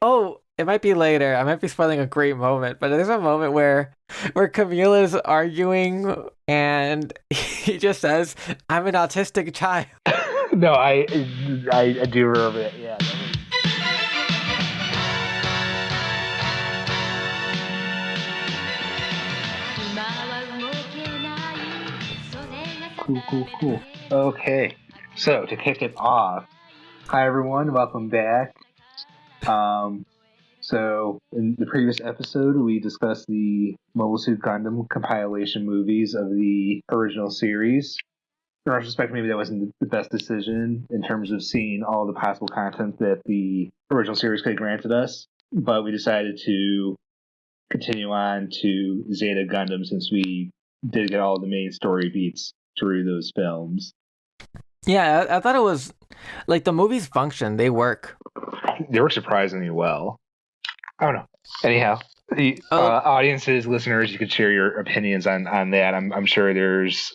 Oh, it might be later. I might be spoiling a great moment, but there's a moment where Camila's arguing and he just says, "I'm an autistic child." No, I do remember that. Yeah, that was cool. Okay, so to kick it off, hi everyone, welcome back. Um, so in the previous episode, we discussed the Mobile Suit Gundam compilation movies of the original series. In retrospect, maybe that wasn't the best decision in terms of seeing all the possible content that the original series could have granted us. But we decided to continue on to Zeta Gundam since we did get all the main story beats through those films. Yeah, I thought it was like the movies function. They work. They work surprisingly well. I don't know. Anyhow, the Oh, audiences, listeners, you could share your opinions on that. I'm sure there's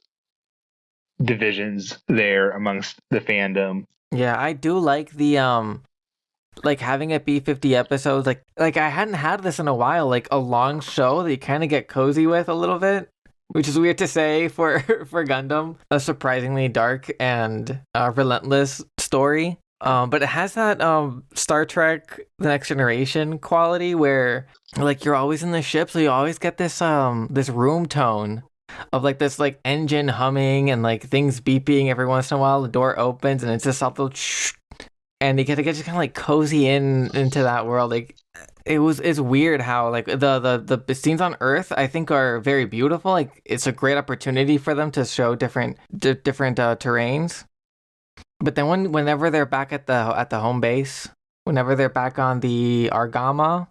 divisions there amongst the fandom. yeah, I do like the like having it be 50 episodes. Like I hadn't had this in a while. Like a long show that you kind of get cozy with a little bit, which is weird to say for for Gundam. A surprisingly dark and relentless story. But it has that Star Trek: The Next Generation quality where like you're always in the ship, so you always get this room tone of like this like engine humming and like things beeping every once in a while. The door opens and it's just something, and you get to get just kind of like cozy into that world. Like it's weird how like the scenes on Earth I think are very beautiful. Like it's a great opportunity for them to show different terrains. But then whenever they're back at the home base, whenever they're back on the Argama,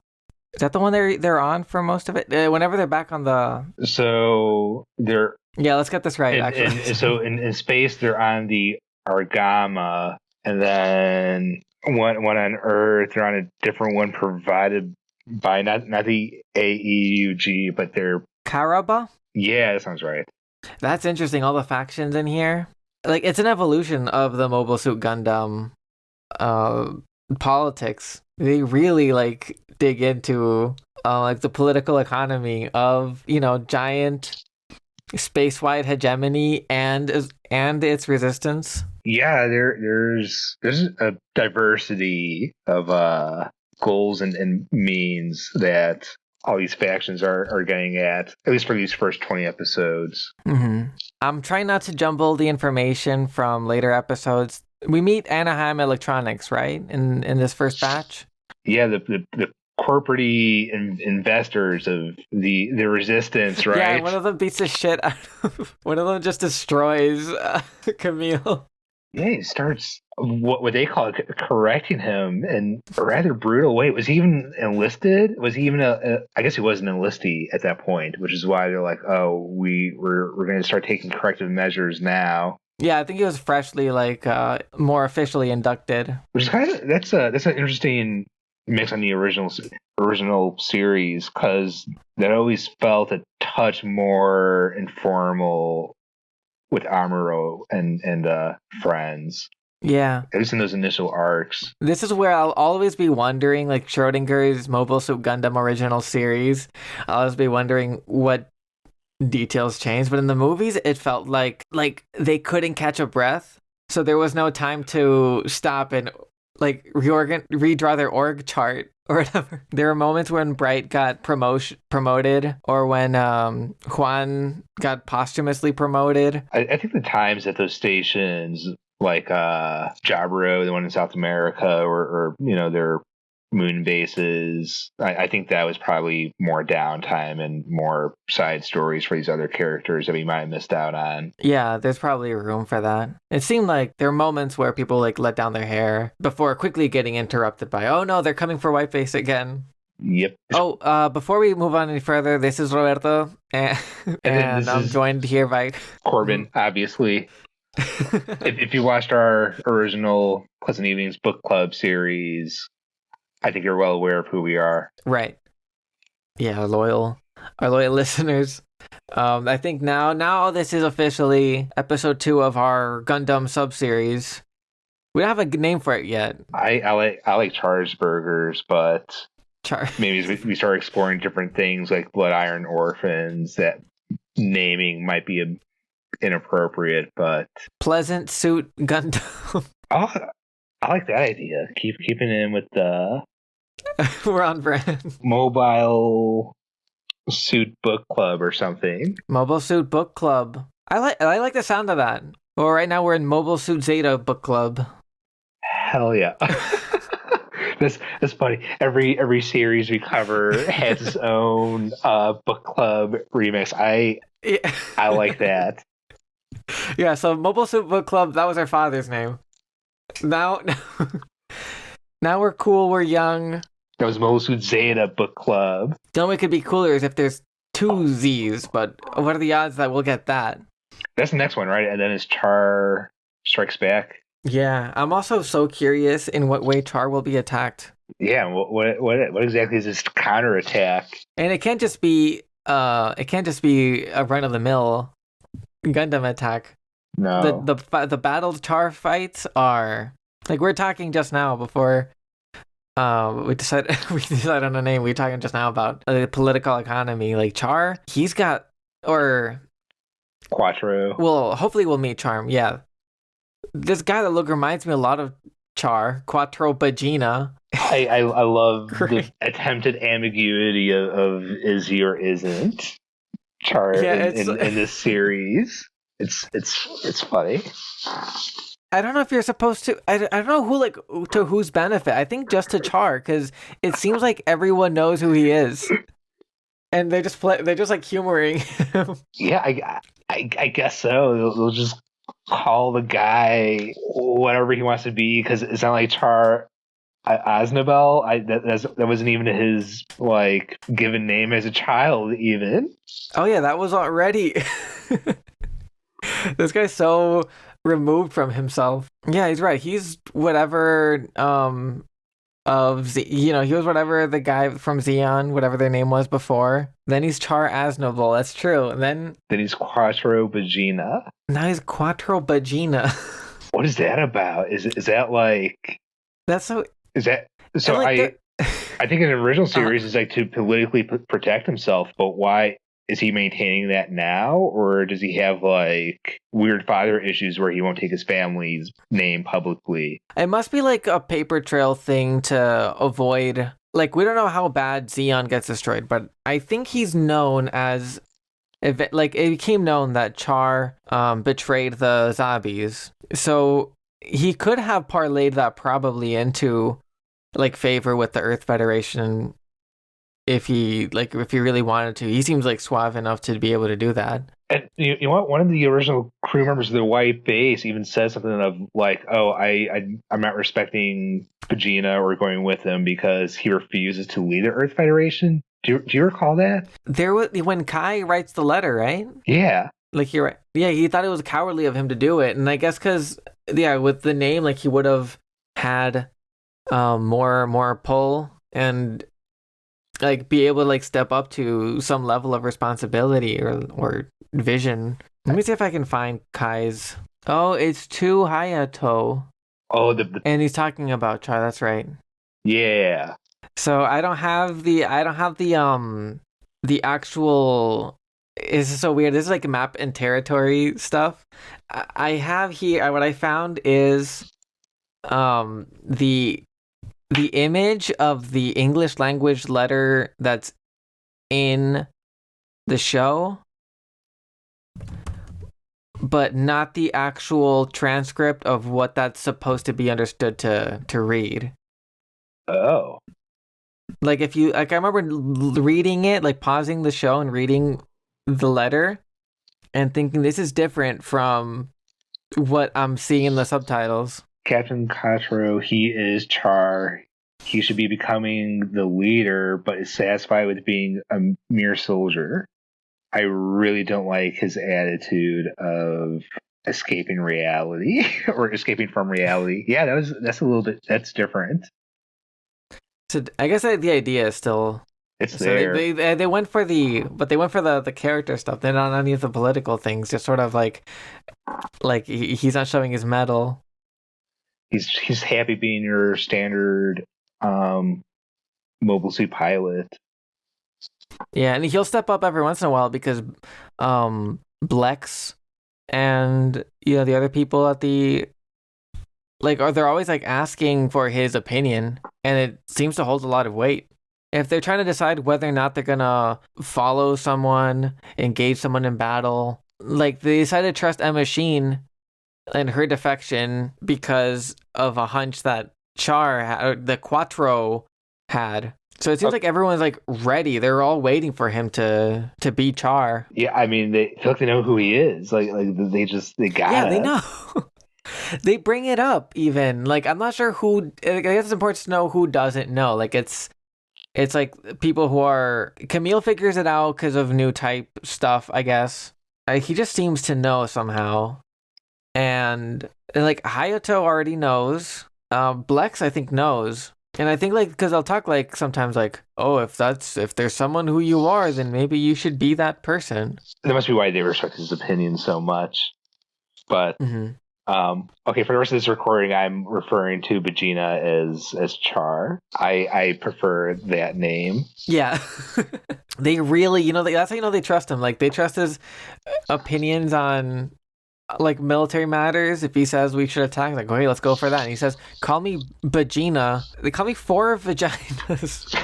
is that the one they're on for most of it? Whenever they're back on the So they're yeah, let's get this right. Actually, so in space they're on the Argama, and then one on Earth they're on a different one provided by not the AEUG, but they're Karaba. yeah, that sounds right. That's interesting. All the factions in here, like it's an evolution of the Mobile Suit Gundam uh politics. They really like dig into like the political economy of giant space-wide hegemony and its resistance. Yeah, there's a diversity of goals and means that all these factions are getting at least for these first 20 episodes. Mm-hmm. I'm trying not to jumble the information from later episodes. We meet Anaheim Electronics, right? In this first batch. Yeah, the corporate investors of the resistance, right? Yeah, one of them beats the shit out of. One of them just destroys Camille. Yeah, he starts what they call correcting him in a rather brutal way. Was he even enlisted? Was he even I guess he wasn't enlistee at that point, which is why they're like, oh, we're going to start taking corrective measures now. Yeah, I think he was freshly like more officially inducted. Which is kind of that's an interesting mix on the original series because that always felt a touch more informal with Amuro and friends. Yeah. At least in those initial arcs. This is where I'll always be wondering, like Schrodinger's Mobile Suit Gundam original series. I'll always be wondering what details changed, but in the movies, it felt like they couldn't catch a breath, so there was no time to stop and like redraw their org chart or whatever. There were moments when Bright got promoted, or when Juan got posthumously promoted. I think the times at those stations, like Jabro, the one in South America, or their moon bases, I think that was probably more downtime and more side stories for these other characters that we might have missed out on. Yeah, there's probably room for that. It seemed like there were moments where people like let down their hair before quickly getting interrupted by, oh no, they're coming for Whiteface again. Yep. Oh, before we move on any further, this is Roberto, and I'm joined here by Corbin, obviously. if you watched our original Pleasant Evenings book club series, I think you're well aware of who we are. Right. Yeah, our loyal listeners. I think now this is officially episode 2 of our Gundam sub-series. We don't have a good name for it yet. I like Char's Burgers, but Char. maybe as we start exploring different things like Blood Iron Orphans, that naming might be inappropriate. But Pleasant Suit Gundam. oh, I like that idea. Keeping in with the We're on brand. Mobile Suit Book Club or something. Mobile Suit Book Club. I like the sound of that. Well, right now we're in Mobile Suit Zeta Book Club. Hell yeah. That's funny. Every series we cover has its own book club remix. I like that. Yeah, so Mobile Suit Book Club, that was our father's name. Now we're cool, we're young. That was Mobile Suit Zeta Book Club. The only way it could be cooler is if there's 2 Z's, but what are the odds that we'll get that? That's the next one, right? And then it's Char Strikes Back. Yeah, I'm also so curious in what way Char will be attacked. Yeah, what exactly is this counterattack? And it can't just be a run of the mill Gundam attack. No. The battle Char fights are like we're talking just now before we decided on a name. We were talking just now about the political economy. Like Char, he's got Quattro. Well, hopefully we'll meet Charm. Yeah. This guy that reminds me a lot of Char, Quattro Bagina. I love the attempted ambiguity of is he or isn't Char in this series. It's funny. I don't know if you're supposed to. I don't know who to whose benefit. I think just to Char, because it seems like everyone knows who he is, and they're just like humoring him. Yeah, I guess so. They'll just call the guy whatever he wants to be because it's not like Char Aznabel. That wasn't even his like given name as a child even. Oh yeah, that was already. This guy's so removed from himself. Yeah, he's right. He's whatever he was whatever the guy from Xeon, whatever their name was before. Then he's Char Aznable. That's true. And then he's Quattro Bagina. Now he's Quattro Bagina. What is that about? Is that like? That's so. Is that so? I think in the original series is like to politically protect himself, but why is he maintaining that now, or does he have like weird father issues where he won't take his family's name publicly? It must be like a paper trail thing to avoid. Like we don't know how bad Xeon gets destroyed, but I think he's known as. It became known that Char betrayed the Zabis, so he could have parlayed that probably into like favor with the Earth Federation if he really wanted to. He seems like suave enough to be able to do that. And you know what? One of the original crew members of the White Base even says something of like, "Oh, I'm not respecting Vegeta or going with him because he refuses to lead the Earth Federation." Do you recall that? There was when Kai writes the letter, right? Yeah. Like you're right. Yeah, he thought it was cowardly of him to do it, and I guess because with the name, like he would have had more pull and like be able to like step up to some level of responsibility or vision. Let me see if I can find Kai's. Oh, it's to Hayato. Oh, and he's talking about Char. That's right. Yeah. So I don't have the actual. This is so weird. This is like map and territory stuff. I have here. What I found is the image of the English language letter that's in the show, but not the actual transcript of what that's supposed to be understood to read. Oh. Like if you I remember reading it, like pausing the show and reading the letter and thinking this is different from what I'm seeing in the subtitles. Captain Quattro, he is Char. He should be becoming the leader, but is satisfied with being a mere soldier. I really don't like his attitude of escaping reality or escaping from reality. Yeah, that's different. So I guess the idea is still it's there. They went for the character stuff. They're not any of the political things. Just sort of like he's not showing his medal. he's happy being your standard mobile suit pilot. Yeah, and he'll step up every once in a while because Blex and the other people at the they're always asking for his opinion, and it seems to hold a lot of weight. If they're trying to decide whether or not they're gonna follow someone, engage someone in battle, they decided to trust Emma Sheen and her defection because of a hunch that the Quattro had. So it seems like everyone's ready. They're all waiting for him to be Char. Yeah, I mean, they feel like they know who he is. They got it. Yeah, they know. They bring it up even. I'm not sure who. I guess it's important to know who doesn't know. It's people who are... Camille figures it out because of new type stuff, I guess. He just seems to know somehow. And Hayato already knows. Blex, I think, knows. And I think because they'll talk sometimes oh, if there's someone who you are, then maybe you should be that person. That must be why they respect his opinion so much. But okay, for the rest of this recording, I'm referring to Vegeta as Char. I prefer that name. Yeah. They really, that's how they trust him. They trust his opinions on military matters. If he says we should attack, hey, let's go for that. And he says, call me Vagina. They call me 4 vaginas.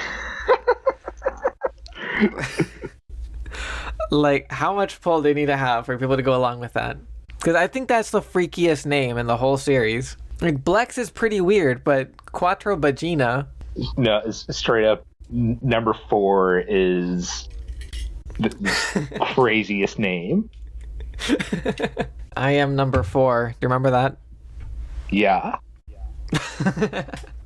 How much pull do they need to have for people to go along with that? Because I think that's the freakiest name in the whole series. Blex is pretty weird, but Quattro Vagina... No, it's straight up, number 4 is the craziest name. I am number 4. Do you remember that? Yeah.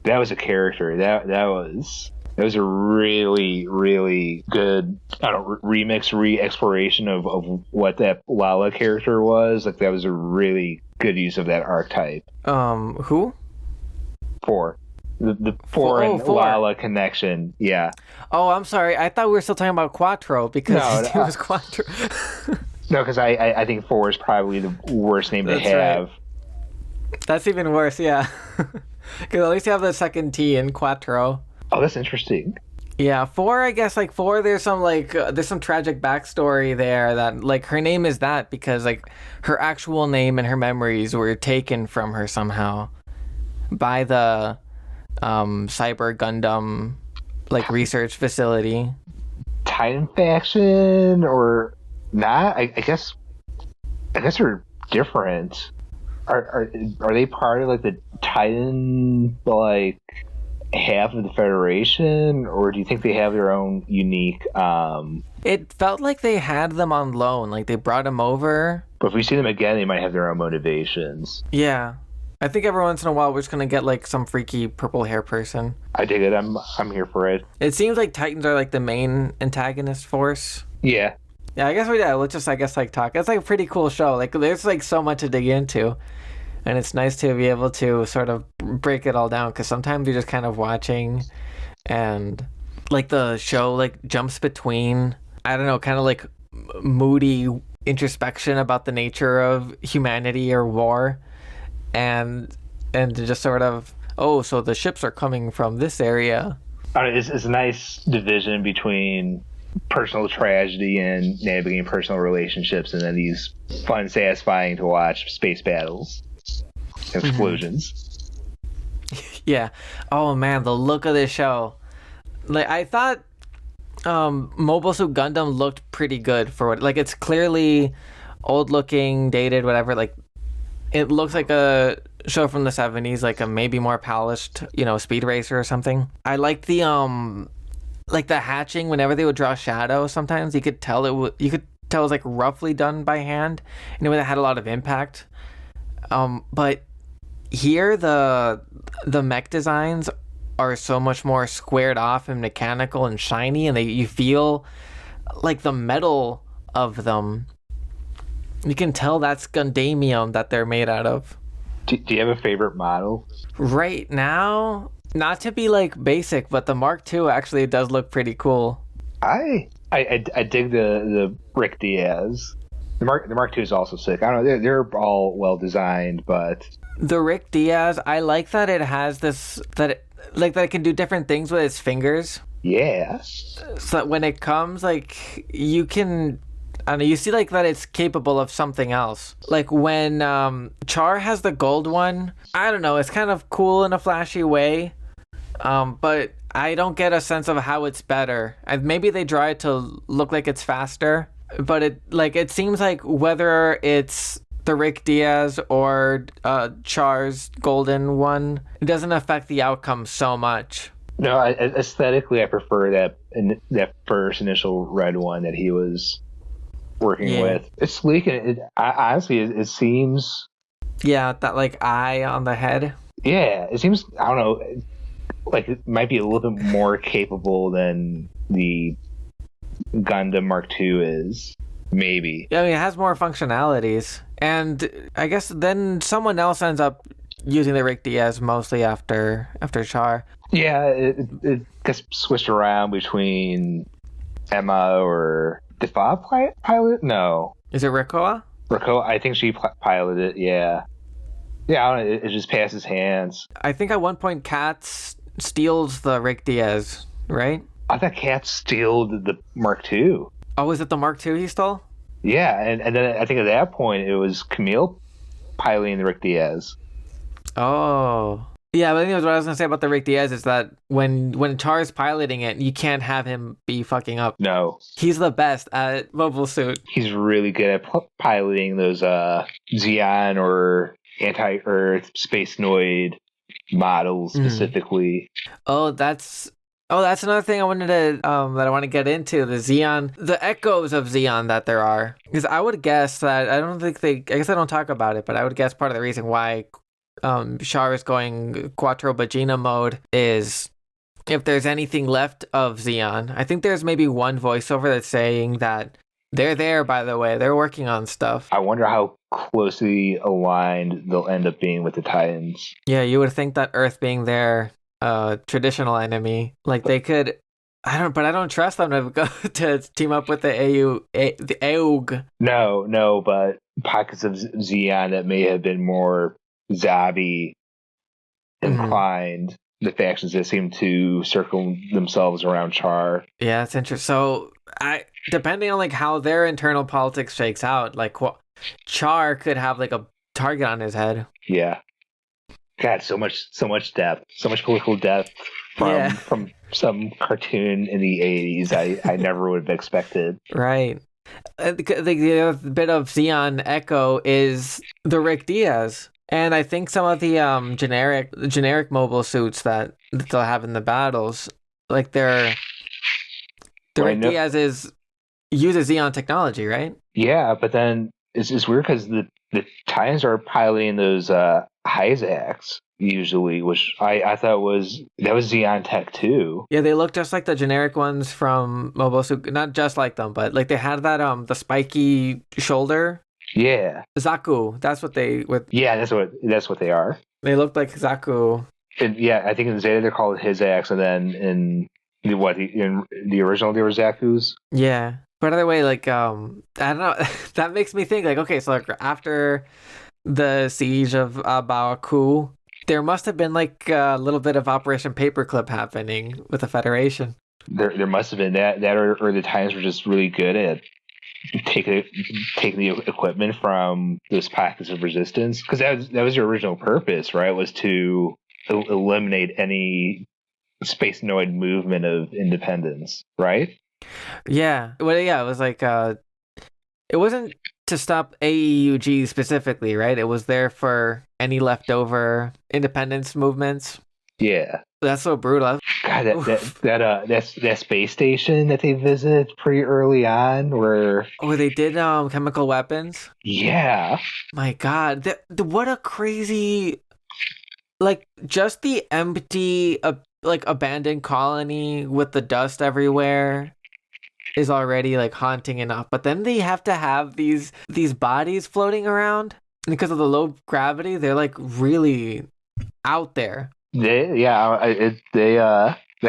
That was a character. That was a really, really good remix, re-exploration of what that Lala character was. That was a really good use of that archetype. Who? 4. The 4 and 4. Lala connection. Yeah. Oh, I'm sorry. I thought we were still talking about Quattro because his name was Quattro. No, because I think 4 is probably the worst name to have. Right. That's even worse, yeah. Because at least you have the second T in Quattro. Oh, that's interesting. Yeah, 4, I guess, 4, there's some, there's some tragic backstory there that, her name is that because, her actual name and her memories were taken from her somehow by the Cyber Gundam, research facility. Titan faction or not? I guess they're different. Are they part of the Titan half of the Federation, or do you think they have their own unique? It felt like they had them on loan, they brought them over. But if we see them again, they might have their own motivations. Yeah, I think every once in a while we're just gonna get some freaky purple hair person. I dig it. I'm here for it. It seems like Titans are the main antagonist force. Yeah. Yeah, I guess let's just talk. It's a pretty cool show. There's so much to dig into, and it's nice to be able to sort of break it all down because sometimes you're just kind of watching, and the show jumps between I don't know, kind of moody introspection about the nature of humanity or war, and just sort of so the ships are coming from this area. It's a nice division between personal tragedy and navigating personal relationships, and then these fun, satisfying to watch space battles, explosions. Yeah. Oh man, the look of this show. I thought Mobile Suit Gundam looked pretty good for what it's clearly old looking, dated, whatever. It looks like a show from the 70s, a maybe more polished, speed racer or something. I liked the the hatching. Whenever they would draw shadow, sometimes you could tell it was roughly done by hand, and it had a lot of impact. But here the mech designs are so much more squared off and mechanical and shiny, and you feel the metal of them. You can tell that's Gundamium that they're made out of. Do you have a favorite model? Right now, not to be basic, but the Mark II actually does look pretty cool. I dig the Rick Diaz. The Mark II is also sick. I don't know. They're all well designed, but The Rick Diaz, I like that it has this that it can do different things with its fingers. Yeah. So that when it comes, like you can, I don't know, you see like that it's capable of something else. Like when Char has the gold one, I don't know, it's kind of cool in a flashy way. But I don't get a sense of how it's better. And maybe they try it to look like it's faster, but it seems like whether it's the Rick Diaz or Char's golden one, it doesn't affect the outcome so much. No, aesthetically, I prefer that first initial red one that he was working with. It's sleek, and honestly, it seems. Yeah, that like eye on the head. Yeah, it seems. I don't know. Like it might be a little bit more capable than the Gundam Mark II is. Maybe. Yeah, I mean, it has more functionalities, and I guess then someone else ends up using the Rick Diaz mostly after Char. Yeah, it gets switched around between Emma or Defa pilot. No, Is it Rikoa? Raquel. I think she piloted it. Yeah, yeah. I don't know, it just passes hands. I think at one point Katz steals the Rick Diaz, right? I thought Cat stealed the Mark II. Oh, is it the Mark II he stole? Yeah, and then I think at that point it was Camille piloting the Rick Diaz. Oh. Yeah, but I think what I was gonna say about the Rick Diaz is that when Char's piloting it, you can't have him be fucking up. No, He's the best at Mobile Suit. he's really good at piloting those Xeon or anti-Earth space noid models specifically. That's another thing I wanted to that I want to get into, the echoes of Xeon that there are. Because I would guess that I guess I don't talk about it, but I would guess part of the reason why Char is going Quattro Bagina mode is if there's anything left of Xeon. I think there's maybe one voiceover that's saying that they're there, by the way. They're working on stuff. I wonder how closely aligned they'll end up being with the Titans. Yeah, you would think that Earth being their traditional enemy, like they could. I don't trust them to go to team up with the AUG. No, but pockets of Xeon that may have been more Zabi inclined. The factions that seem to circle themselves around Char. Yeah, that's interesting. So, depending on like how their internal politics shakes out, like Char could have like a target on his head. Yeah. God, so much depth, so much political depth from some cartoon in the 80s. I never would have expected. Right. The other bit of Xeon Echo is the Rick Diaz. And I think some of the generic mobile suits that they'll have in the battles, like the Rick Diaz uses Xeon technology, right? Yeah, but then it's weird because the Titans are piloting those Hyzax usually, which I thought was Xeon tech too. Yeah, they look just like the generic ones from Mobile Suit, not just like them, but like they had that the spiky shoulder. Yeah, Zaku. That's what they with. Yeah, that's what they are. They look like Zaku. And yeah, I think in Zeta they're called Hyzax, and then in the original they were Zaku's. Yeah, but either way, like I don't know. That makes me think like, okay, so like after the siege of Baoku, there must have been like a little bit of Operation Paperclip happening with the Federation. There must have been that or the Titans were just really good at taking the equipment from those pockets of resistance, because that was your original purpose, right? Was to eliminate any space noid movement of independence, right? Yeah. Well, yeah, it was like it wasn't to stop AEUG specifically, right? It was there for any leftover independence movements. Yeah. That's so brutal. God, that space station that they visit pretty early on, where they did chemical weapons. Yeah. My God, what a crazy, like just the empty, like abandoned colony with the dust everywhere is already like haunting enough. But then they have to have these bodies floating around, and because of the low gravity, they're like really out there. That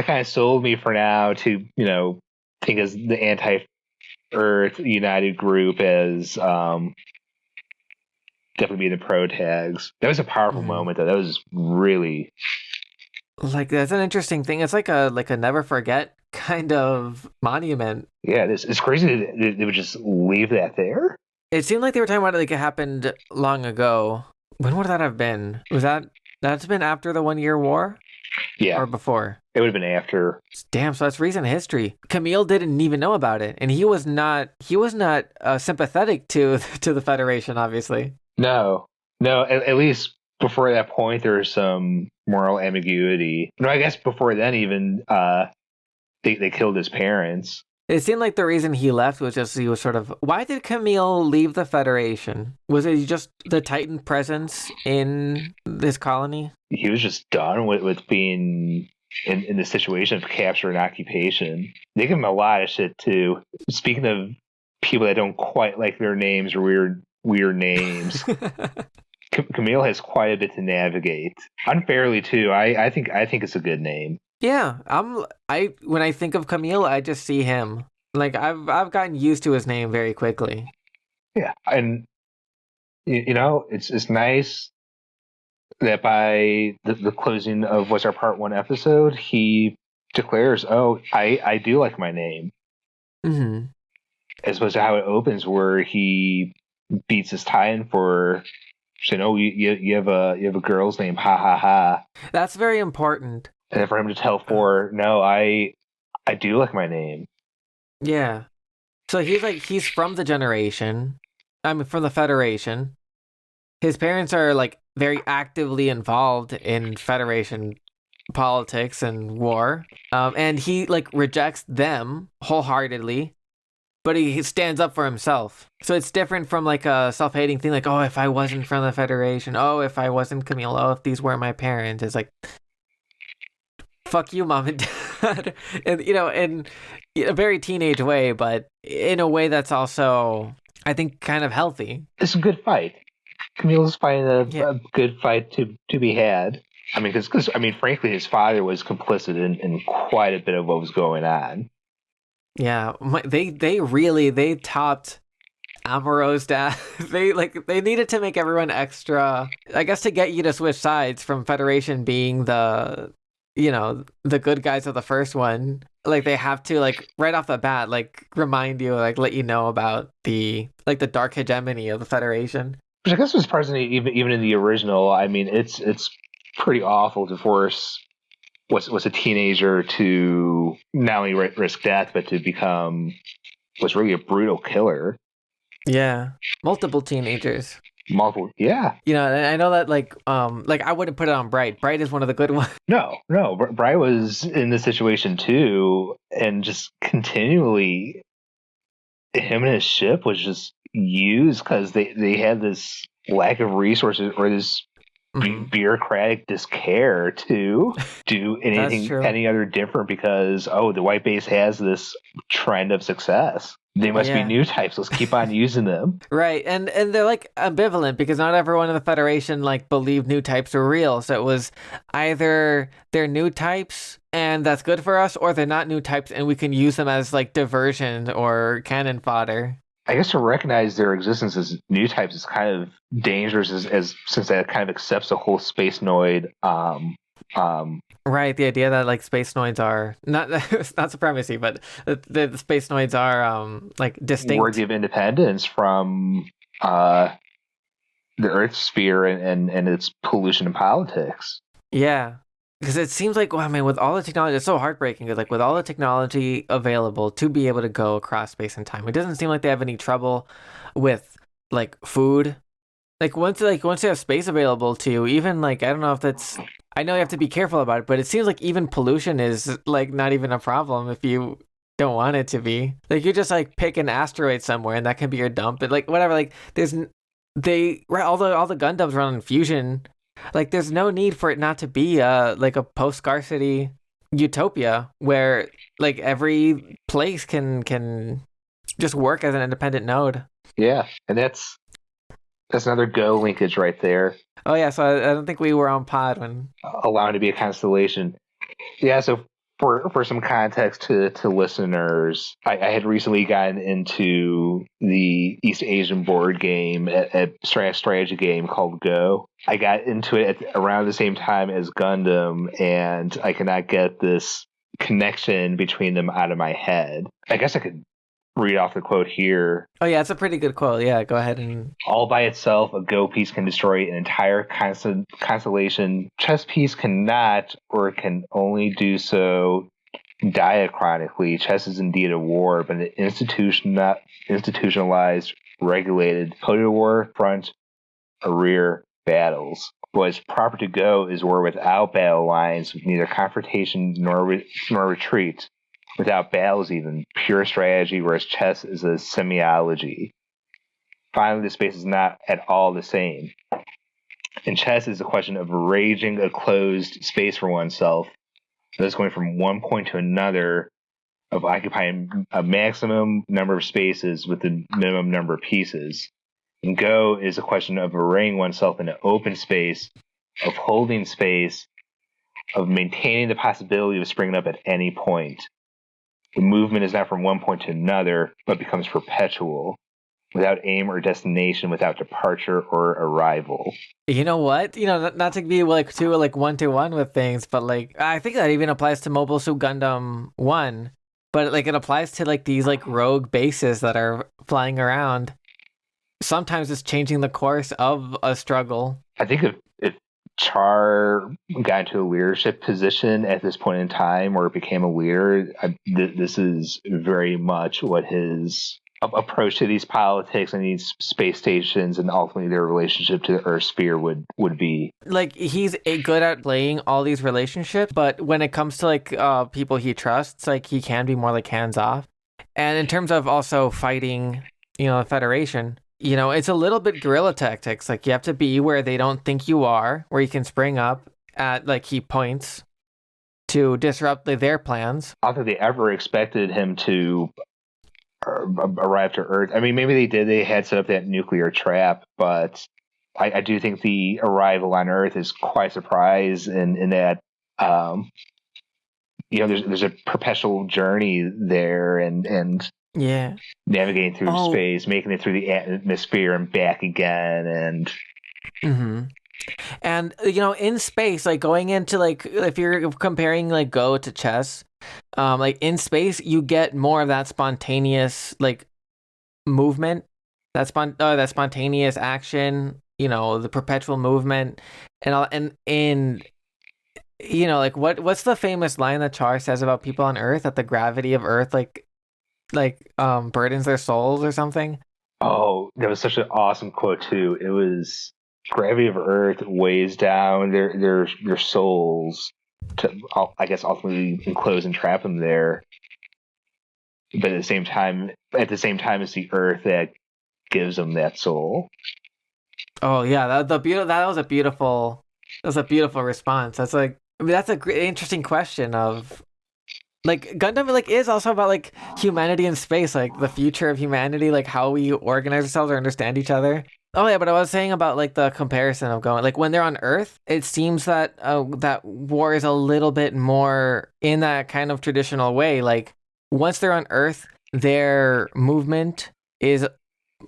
kind of sold me for now to think as the anti-Earth United group as definitely be the pro tags. That was a powerful moment, though. That was really like that's an interesting thing. It's like a never forget kind of monument. Yeah, it's crazy that they would just leave that there. It seemed like they were talking about it like it happened long ago. When would that have been? That's been after the 1 year war? Yeah. Or before? It would have been after. Damn, so that's recent history. Camille didn't even know about it, and he was not sympathetic to the Federation, obviously. No. At least before that point, there was some moral ambiguity. No, I guess before then, even they killed his parents. It seemed like the reason he left was just he was sort of. Why did Camille leave the Federation? Was it just the Titan presence in this colony? He was just done with being in the situation of capture and occupation. They give him a lot of shit too. Speaking of people that don't quite like their names or weird names, Camille has quite a bit to navigate. Unfairly too. I think it's a good name. Yeah, when I think of Camille, I just see him. Like I've gotten used to his name very quickly. Yeah, and it's nice that by the closing of what's our part 1 episode, he declares, "Oh, I do like my name," as opposed to how it opens, where he beats his tie-in for saying, "Oh, you have a girl's name, ha ha ha." That's very important. And then for him to tell 4, "No, I do like my name." Yeah. So he's from the generation. I mean, from the Federation. His parents are like very actively involved in Federation politics and war. And he like rejects them wholeheartedly, but he stands up for himself. So it's different from like a self-hating thing, like, oh, if I wasn't from the Federation, oh, if I wasn't Camille, oh, if these were my parents. It's like, fuck you, mom and dad. And in a very teenage way, but in a way that's also, I think, kind of healthy. It's a good fight. Camille's fighting a good fight to be had. I mean, because frankly, his father was complicit in quite a bit of what was going on. Yeah, they topped Amuro's dad. They needed to make everyone extra, I guess, to get you to switch sides from Federation being the good guys of the first one. Like they have to like right off the bat like remind you, like let you know about the dark hegemony of the Federation. Which I guess was present even in the original. I mean, it's pretty awful to force what's a teenager to not only risk death but to become what's really a brutal killer. Yeah, multiple teenagers. Yeah. And I know that like I wouldn't put it on Bright. Bright is one of the good ones. No. Bright was in this situation too, and just continually, him and his ship was just used because they had this lack of resources or this bureaucratic discare to do anything any other different because the white base has this trend of success. They must be new types. Let's keep on using them. Right, and they're like ambivalent because not everyone in the Federation like believed new types were real. So it was either they're new types and that's good for us, or they're not new types and we can use them as like diversion or cannon fodder. I guess to recognize their existence as new types is kind of dangerous, as since that kind of accepts the whole space noid. Right, the idea that like space noids are not supremacy, but the space noids are like distinct, worthy of independence from the Earth sphere and its pollution and politics. Yeah. Because it seems like, well, I mean, with all the technology, it's so heartbreaking. Because, like, with all the technology available to be able to go across space and time, it doesn't seem like they have any trouble with, like, food. Like, once they have space available to you, even, like, I don't know if that's... I know you have to be careful about it, but it seems like even pollution is, like, not even a problem if you don't want it to be. Like, you just, like, pick an asteroid somewhere, and that can be your dump. But, like, whatever, like, all the Gundams run on fusion. Like, there's no need for it not to be like a post-scarcity utopia where like every place can just work as an independent node. Yeah, and that's another Go linkage right there. Oh yeah, so I don't think we were on pod when allowing to be a constellation. Yeah, so for some context to listeners, I had recently gotten into the East Asian board game, a strategy game called Go. I got into it around the same time as Gundam, and I could not get this connection between them out of my head. I guess I could read off the quote here. Oh yeah, it's a pretty good quote. Yeah, go ahead and... All by itself, a Go piece can destroy an entire constellation. Chess piece cannot, or can only do so diachronically. Chess is indeed a war, but an institutionalized, regulated, coded war, front, or rear battles. What is proper to Go is war without battle lines, with neither confrontation nor retreat. Without battles even, pure strategy, whereas chess is a semiology. Finally, the space is not at all the same. In chess, it's a question of arranging a closed space for oneself, thus going from one point to another, of occupying a maximum number of spaces with the minimum number of pieces. In Go is a question of arraying oneself in an open space, of holding space, of maintaining the possibility of springing up at any point. The movement is not from one point to another, but becomes perpetual, without aim or destination, without departure or arrival. You know what? Not to be like too like one-to-one with things, but like I think that even applies to Mobile Suit Gundam 1. But like it applies to like these like rogue bases that are flying around. Sometimes it's changing the course of a struggle. I think if Char got into a leadership position at this point in time, or became a leader, this is very much what his approach to these politics and these space stations and ultimately their relationship to the Earth sphere would be. Like he's good at playing all these relationships, but when it comes to like people he trusts, like he can be more like hands off. And in terms of also fighting, the Federation, it's a little bit guerrilla tactics. Like you have to be where they don't think you are, where you can spring up at like key points to disrupt their plans. I don't think they ever expected him to arrive to Earth. I mean, maybe they did. They had set up that nuclear trap, but I do think the arrival on Earth is quite a surprise in that, there's a perpetual journey there and yeah, navigating through space, making it through the atmosphere and back again, and and in space, like going into like if you're comparing like Go to chess, like in space you get more of that spontaneous like movement, that spontaneous action, the perpetual movement, and all, and in like what's the famous line that Char says about people on Earth, that the gravity of Earth burdens their souls or something? Oh, that was such an awesome quote too. It was, gravity of Earth weighs down their souls to, I guess, ultimately enclose and trap them there. But at the same time, it's the Earth that gives them that soul. Oh yeah, that was a beautiful response. That's like, I mean, that's a great, interesting question of. Like Gundam like is also about like humanity in space, like the future of humanity, like how we organize ourselves or understand each other. Oh yeah, but I was saying about like the comparison of going like when they're on Earth, it seems that that war is a little bit more in that kind of traditional way. Like once they're on Earth, their movement is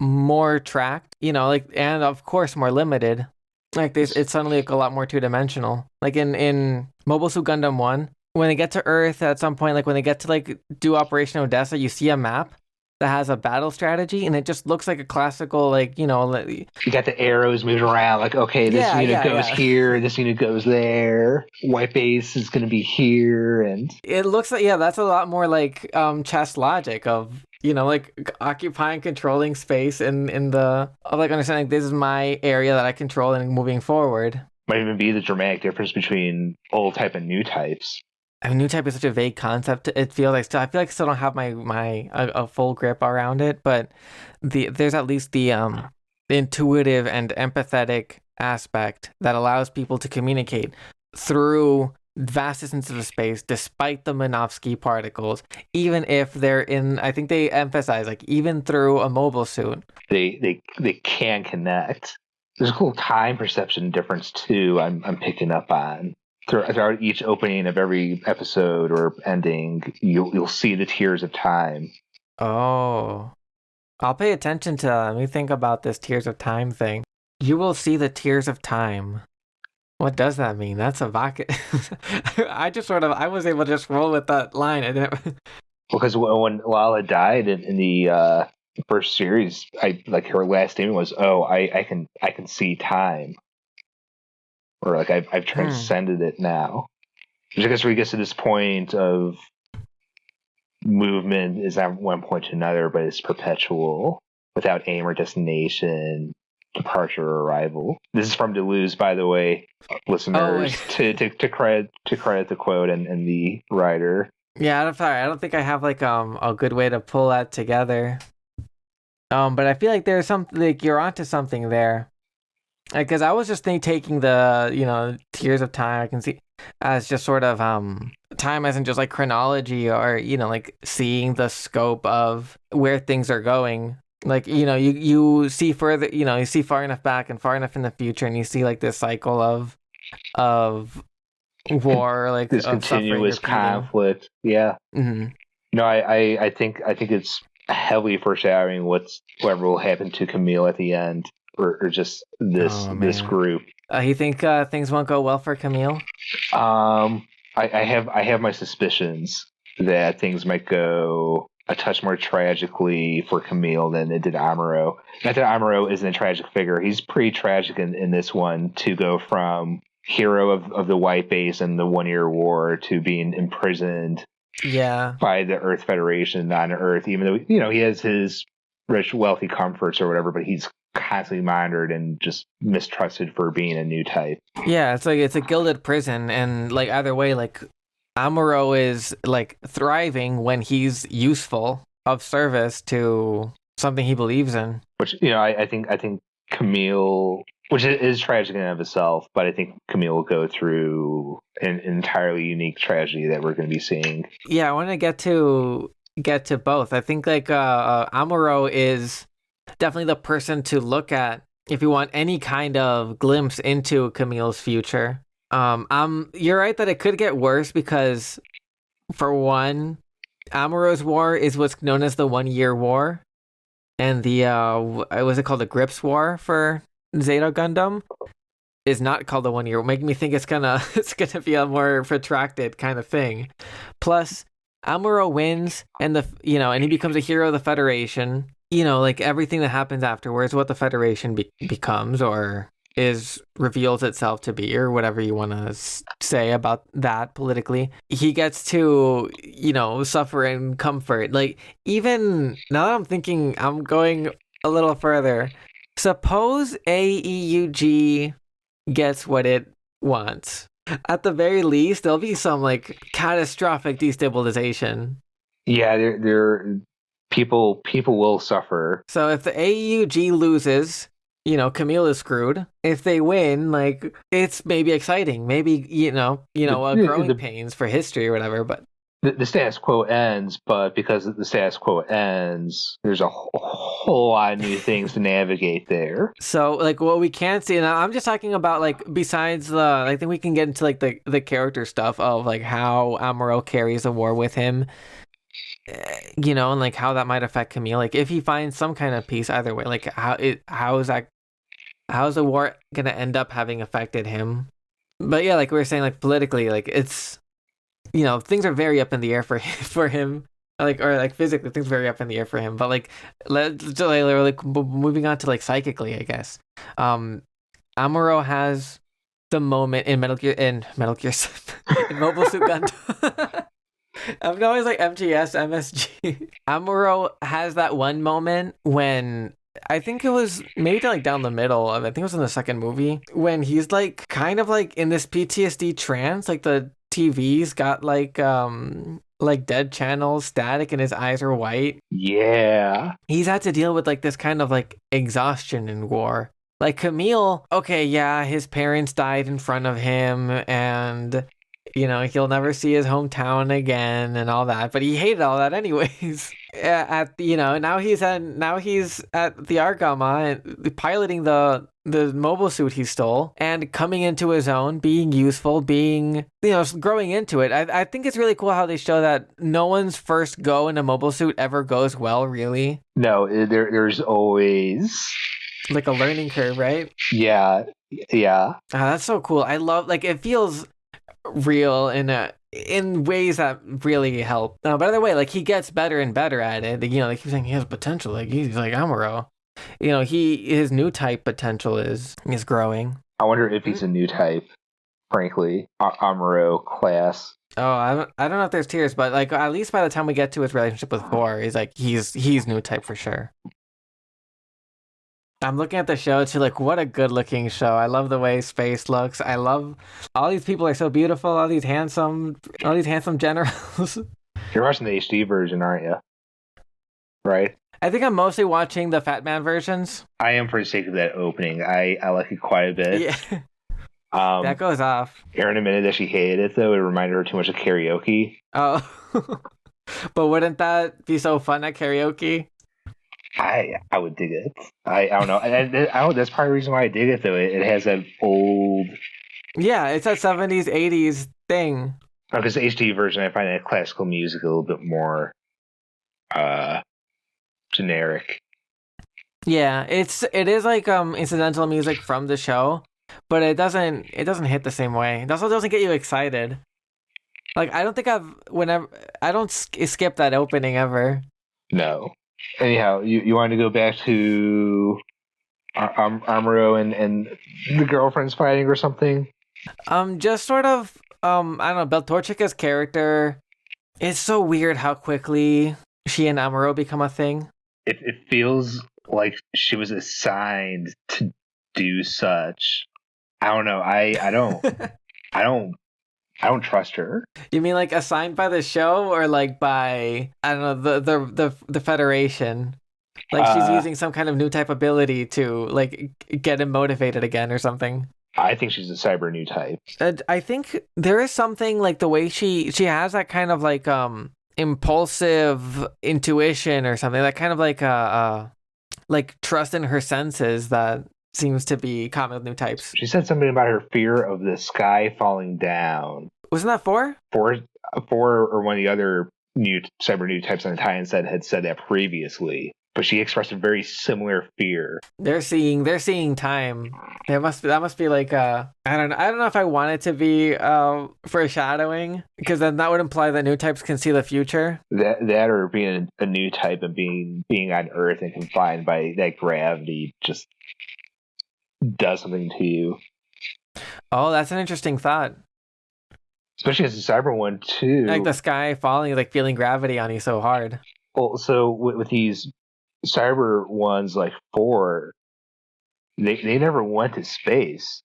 more tracked, and of course more limited. Like it's suddenly like a lot more two-dimensional. Like in Mobile Suit Gundam 1. When they get to Earth at some point, like when they get to like do Operation Odessa, you see a map that has a battle strategy, and it just looks like a classical, like, you got the arrows moving around, like, okay, this unit goes here, this unit goes there, white base is going to be here, and it looks like, that's a lot more like chess logic of, like occupying, controlling space in the, of like understanding this is my area that I control and moving forward. Might even be the dramatic difference between old type and new types. I mean, new type is such a vague concept. It feels like I feel like I still don't have a full grip around it, but there's at least the intuitive and empathetic aspect that allows people to communicate through vast distances of space, despite the Minovsky particles, even if they're in. I think they emphasize like even through a mobile suit, they can connect. There's a cool time perception difference too. I'm picking up on. throughout each opening of every episode or ending, you'll see the tears of time. Oh, I'll pay attention to that. Let me think about this tears of time thing. You will see the tears of time. What does that mean? That's evocative. I was able to just roll with that line. I didn't. Because when Lala died in the first series, like her last statement was, "Oh, I can see time," or like I've transcended it now. Which I guess where he gets to this point of movement is at one point to another, but it's perpetual without aim or destination, departure or arrival. This is from Deleuze, by the way, listeners. To credit the quote and the writer. Yeah, I'm sorry. I don't think I have like a good way to pull that together. But I feel like there's something like you're onto something there. Because I was just taking the tears of time I can see as just sort of time isn't just like chronology or like seeing the scope of where things are going. Like you see further, you see far enough back and far enough in the future, and you see like this cycle of war, like this continuous conflict. Yeah. Mm-hmm. No, I think it's heavily foreshadowing whatever will happen to Camille at the end, or just this group. You think things won't go well for Camille? I have my suspicions that things might go a touch more tragically for Camille than it did Amuro. Not that Amuro isn't a tragic figure; he's pretty tragic in this one, to go from hero of the White Base and the 1 Year War to being imprisoned by the Earth Federation on Earth, even though he has his rich wealthy comforts or whatever, but he's constantly monitored and just mistrusted for being a new type. Yeah, it's like it's a gilded prison, and like either way, like Amuro is like thriving when he's useful, of service to something he believes in. Which I think Camille, which is tragic in and of itself, but I think Camille will go through an entirely unique tragedy that we're going to be seeing. Yeah, I want to get to both. I think like Amuro is definitely the person to look at if you want any kind of glimpse into Camille's future. You're right that it could get worse because, for one, Amuro's war is what's known as the 1 Year War, and the what's it called, the Grips War for Zeta Gundam is not called the 1 year, making me think it's gonna be a more protracted kind of thing. Plus, Amuro wins, and and he becomes a hero of the Federation. Like everything that happens afterwards, what the Federation becomes or reveals itself to be, or whatever you want to say about that politically, he gets to suffer in comfort. Like, even now that I'm thinking, I'm going a little further. Suppose AEUG gets what it wants. At the very least, there'll be some like catastrophic destabilization. Yeah, there people will suffer. So if the AEUG loses, Camille is screwed. If they win, like, it's maybe exciting, maybe growing pains for history or whatever. But the status quo ends, but because the status quo ends, there's a whole lot of new things to navigate there. So, like, what we can't see, and I'm just talking about, like, besides I think we can get into, like, the character stuff of, like, how Amuro carries the war with him, and, like, how that might affect Camille. Like, if he finds some kind of peace either way, like, how's the war gonna end up having affected him? But, yeah, like we were saying, like, politically, like, it's... things are very up in the air for him, or physically, things are very up in the air for him. But like, moving on to like psychically, I guess. Amuro has the moment in Metal Gear, in Mobile Suit Gundam. I'm always like MGS, MSG. Amuro has that one moment when I think it was maybe like down the middle of it. I think it was in the second movie when he's like kind of like in this PTSD trance, like the TV's got like dead channels, static, and his eyes are white. Yeah. He's had to deal with like this kind of like exhaustion in war. Like Camille, okay, yeah, his parents died in front of him, and He'll never see his hometown again and all that, but he hated all that anyways. Now he's at the Argama and piloting the mobile suit he stole and coming into his own, being useful, being growing into it. I think it's really cool how they show that no one's first go in a mobile suit ever goes well, really. No, there's always Like a learning curve, right? yeah. That's so cool. I love, like, it feels real in ways that really help. By the way, like, he gets better and better at it. They keep saying he has potential. Like, he's like Amuro. His new type potential is growing. I wonder if he's a new type. Frankly, Amuro class. Oh, I don't know if there's tiers, but like at least by the time we get to his relationship with 4, he's new type for sure. I'm looking at the show too, like, what a good looking show. I love the way space looks. I love all these people are so beautiful, all these handsome generals. You're watching the HD version, aren't you? Right? I think I'm mostly watching the Fat Man versions. I am for the sake of that opening. I like it quite a bit. Yeah. That goes off. Erin admitted that she hated it, though. It reminded her too much of karaoke. Oh. But wouldn't that be so fun at karaoke? I would dig it. I don't know. That's part of the reason why I dig it, though. It has that old... Yeah, it's that 70s, 80s thing. Because the HD version, I find that classical music a little bit more generic. Yeah, it is like incidental music from the show, but it doesn't hit the same way. It also doesn't get you excited. Like, I don't think I don't skip that opening ever. No. Anyhow, you wanted to go back to Amuro and the girlfriends fighting or something? Just sort of, I don't know, Beltorchica's character, it's so weird how quickly she and Amuro become a thing. It feels like she was assigned to do such. I don't know. I don't trust her. You mean like assigned by the show, or like by, I don't know, the Federation? Like she's using some kind of new type ability to like get him motivated again or something. I think she's a cyber new type. I think there is something like the way she has that kind of like impulsive intuition or something, that kind of like trust in her senses that seems to be common with new types. She said something about her fear of the sky falling down. Wasn't that 4? 4 or one of the other cyber new types on the tie-in set had said that previously, but she expressed a very similar fear. They're seeing time. That must be like I don't know if I want it to be foreshadowing, because then that would imply that new types can see the future. That or being a new type and being on Earth and confined by that gravity just does something to you. Oh, that's an interesting thought. Especially as a cyber one too. Like the sky falling, like feeling gravity on you so hard. Well, so with these cyber ones like 4, they never went to space,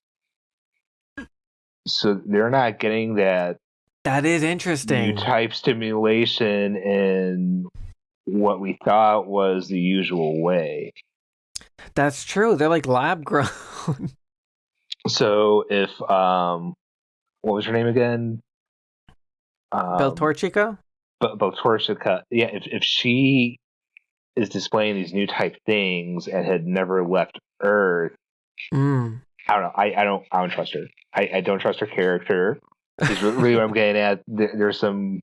so they're not getting that. That is interesting. New type stimulation in what we thought was the usual way. That's true. They're like lab grown. So if what was her name again? Beltorchica? Beltorchica. Yeah, if she is displaying these new type things and had never left Earth, I don't know. I don't trust her. I don't trust her character. Is really what I'm getting at. There's some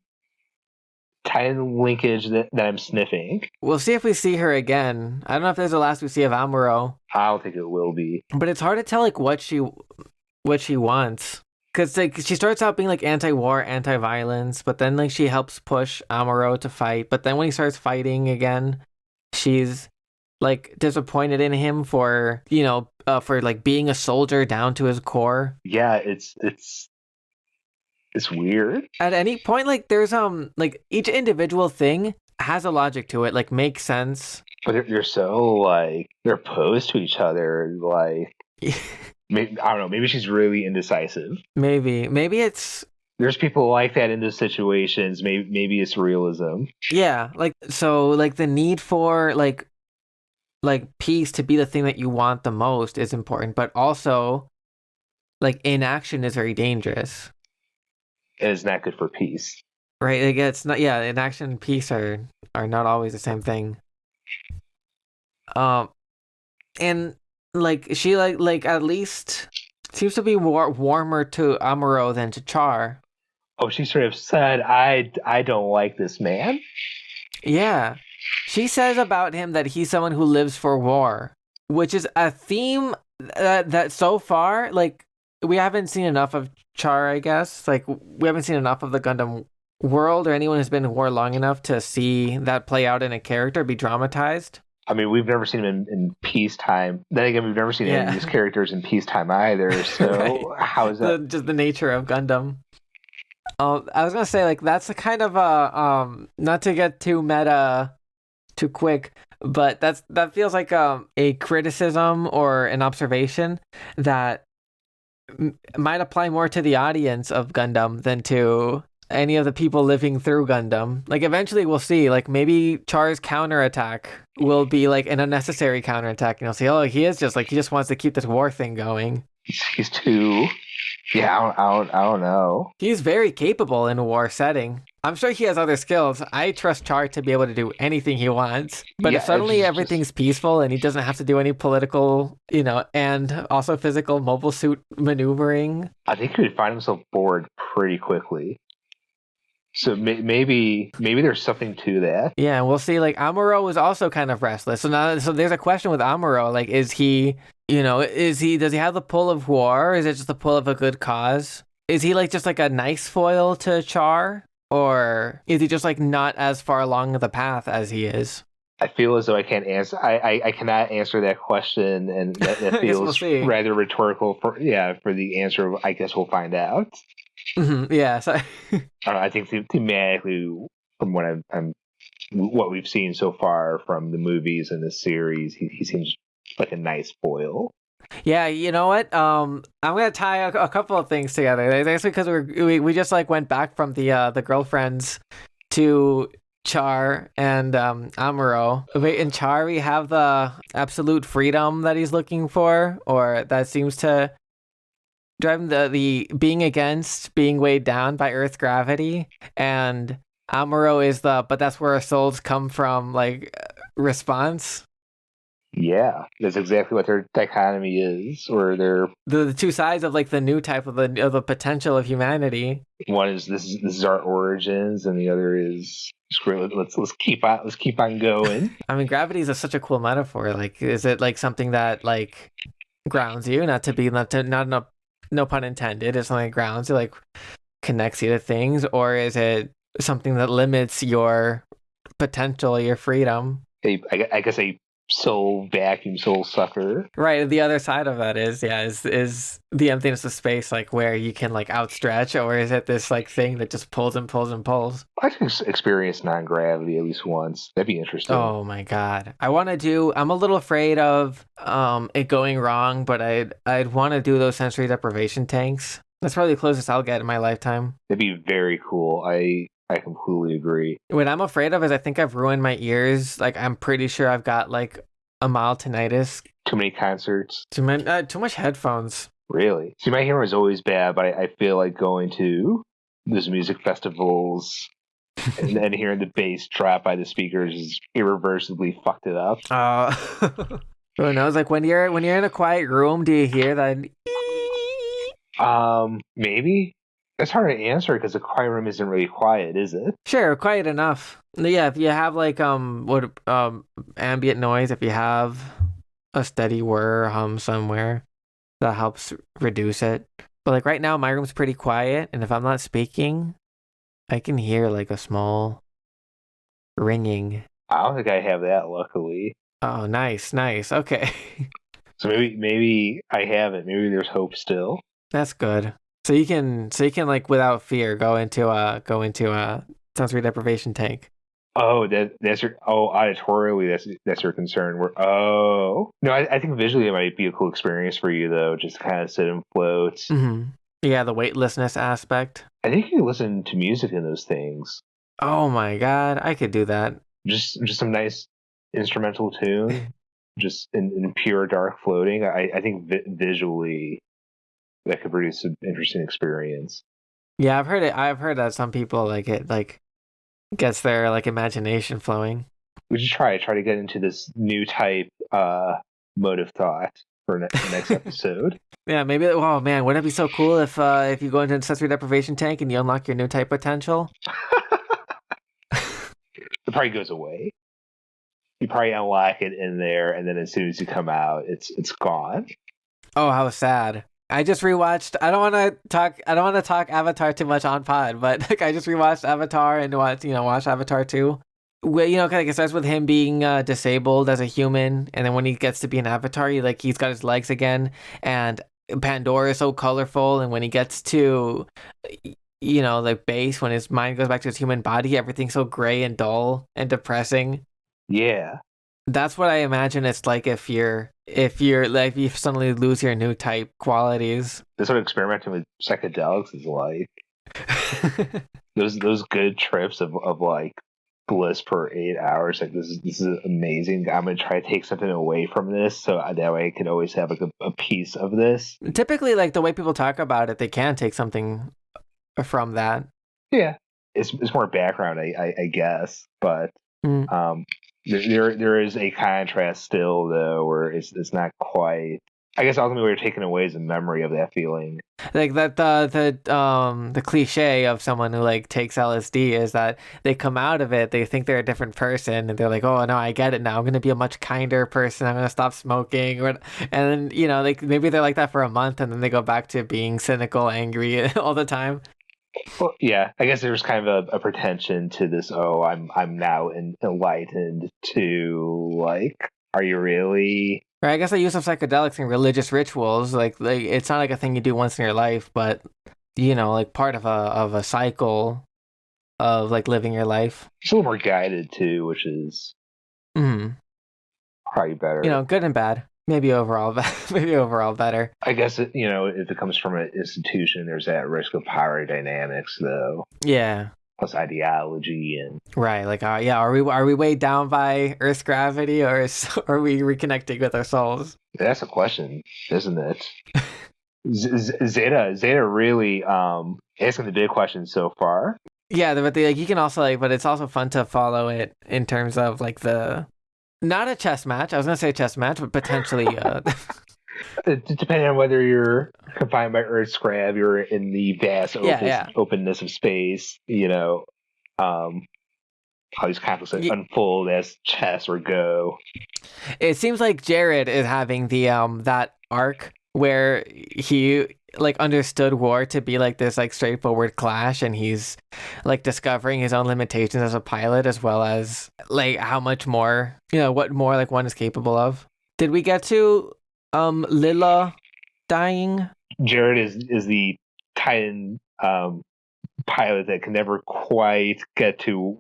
tiny linkage that I'm sniffing. We'll see if we see her again. I don't know if there's the last we see of Amuro. I don't think it will be. But it's hard to tell like what she wants. Because like she starts out being like anti-war, anti-violence, but then like she helps push Amuro to fight. But then when he starts fighting again, she's like disappointed in him for for like being a soldier down to his core. Yeah, it's weird. At any point, like there's like each individual thing has a logic to it, like makes sense. But they're so like they're opposed to each other. Like maybe, I don't know. Maybe she's really indecisive. Maybe it's. There's people like that in those situations. Maybe it's realism. Yeah, like so, like the need for like peace to be the thing that you want the most is important, but also like inaction is very dangerous. is not good for peace. Right? Like, it's not. Yeah, and action and peace are not always the same thing. Um, and like she like at least seems to be warmer to Amuro than to Char. Oh, she sort of said, I don't like this man. Yeah. She says about him that he's someone who lives for war, which is a theme that so far, like, we haven't seen enough of Char, I guess. Like, we haven't seen enough of the Gundam world or anyone who's been in war long enough to see that play out in a character, be dramatized. I mean, we've never seen him in peacetime. Then again, we've never seen any of these characters in peacetime either. So right. How is that? Just the nature of Gundam. I was gonna say, like, that's a kind of a not to get too meta too quick, but that feels like a criticism or an observation that might apply more to the audience of Gundam than to any of the people living through Gundam. Like, eventually we'll see, like, maybe Char's counterattack will be like an unnecessary counterattack, and you'll see, oh, he just wants to keep this war thing going. He's too. Yeah, I don't know. He's very capable in a war setting. I'm sure he has other skills. I trust Char to be able to do anything he wants. But if suddenly everything's peaceful and he doesn't have to do any political, and also physical mobile suit maneuvering, I think he would find himself bored pretty quickly. So maybe there's something to that. Yeah, we'll see. Like, Amuro was also kind of restless. So there's a question with Amuro. Like, does he have the pull of war? Or is it just the pull of a good cause? Is he like just like a nice foil to Char? Or is he just like not as far along the path as he is? I feel as though I can't answer. I cannot answer that question, and that feels rather rhetorical. For the answer, I guess we'll find out. Mm-hmm, yeah, so I think thematically, from what we've seen so far from the movies and the series, he seems like a nice foil. Yeah, you know what? I'm gonna tie a couple of things together. It's actually because we just like went back from the girlfriends to Char and Amuro. In Char, we have the absolute freedom that he's looking for, or that seems to drive him, the being against being weighed down by Earth's gravity, and Amuro is but that's where our souls come from, like, response. Yeah, that's exactly what their dichotomy is, or their the two sides of like the new type of the potential of humanity. One is this is our origins, and the other is let's keep on going. I mean, gravity is such a cool metaphor. Like, is it like something that like grounds you? No pun intended. It's something that grounds you, like connects you to things, or is it something that limits your potential, your freedom? I guess a soul sucker. Right. The other side of that is the emptiness of space, like where you can like outstretch, or is it this like thing that just pulls and pulls and pulls? I can experience non-gravity at least once. That'd be interesting. Oh my god. I'm a little afraid of it going wrong, but I'd want to do those sensory deprivation tanks. That's probably the closest I'll get in my lifetime. That'd be very cool. I completely agree. What I'm afraid of is I think I've ruined my ears. Like, I'm pretty sure I've got like a mild tinnitus. Too many concerts. Too much headphones. Really? See, my hearing is always bad, but I feel like going to those music festivals and then hearing the bass drop by the speakers is irreversibly fucked it up. Who knows? Like, when you're in a quiet room, do you hear that? Maybe. That's hard to answer because the quiet room isn't really quiet, is it? Sure, quiet enough. Yeah, if you have like ambient noise, if you have a steady whir or hum somewhere, that helps reduce it. But like right now, my room's pretty quiet, and if I'm not speaking, I can hear like a small ringing. I don't think I have that, luckily. Oh, nice. Okay. So maybe I haven't. Maybe there's hope still. That's good. So you can like without fear go into a sensory deprivation tank. Oh, that's your auditorially that's your concern. No, I think visually it might be a cool experience for you though, just kind of sit and float. Mm-hmm. Yeah, the weightlessness aspect. I think you can listen to music in those things. Oh my god, I could do that. Just some nice instrumental tune, just in pure dark floating. I think visually that could produce an interesting experience. Yeah, I've heard it. I've heard that some people like it, like gets their like imagination flowing. We should try to get into this new type mode of thought for the next episode. Yeah, maybe. Oh man, wouldn't it be so cool if you go into an sensory deprivation tank and you unlock your new type potential? It probably goes away. You probably unlock it in there, and then as soon as you come out, it's gone. Oh, how sad. I just rewatched. I don't want to talk. I don't want to talk Avatar too much on pod, but like I just rewatched Avatar and watched Avatar 2. Well, it starts with him being disabled as a human, and then when he gets to be an Avatar, he's got his legs again, and Pandora is so colorful, and when he gets to the base, when his mind goes back to his human body, everything's so gray and dull and depressing. Yeah. That's what I imagine it's like if you suddenly lose your new type qualities. That's what experimenting with psychedelics is like. those good trips of like bliss for 8 hours. Like this is amazing. I'm gonna try to take something away from this, so that way I can always have like a piece of this. Typically, like the way people talk about it, they can take something from that. Yeah, it's more background, I guess, but there is a contrast still though, where it's not quite. I guess ultimately what you're taking away is a memory of that feeling. Like that the cliche of someone who like takes LSD is that they come out of it, they think they're a different person, and they're like, oh no, I get it now. I'm gonna be a much kinder person. I'm gonna stop smoking, and then like maybe they're like that for a month, and then they go back to being cynical, angry all the time. Well, yeah, I guess there's kind of a pretension to this. Oh, I'm now enlightened. To like, are you really? Right, I guess the use of psychedelics in religious rituals, like it's not like a thing you do once in your life, but like part of a cycle of like living your life. It's a little more guided too, which is probably better. Good and bad. Maybe overall better. I guess if it comes from an institution, there's that risk of power dynamics, though. Yeah. Plus ideology and right, like are we weighed down by Earth's gravity, or are we reconnecting with our souls? That's a question, isn't it? Zeta really asking the big question so far. Yeah, but you can also but it's also fun to follow it in terms of like not a chess match. I was gonna say chess match, but potentially. Depending on whether you're confined by Earth's grav, you're in the vast openness of space. How these conflicts unfold as chess or Go. It seems like Jared is having the that arc where he like understood war to be like this like straightforward clash, and he's like discovering his own limitations as a pilot, as well as like how much more what more like one is capable of. Did we get to Lilla dying? Jared is the Titan pilot that can never quite get to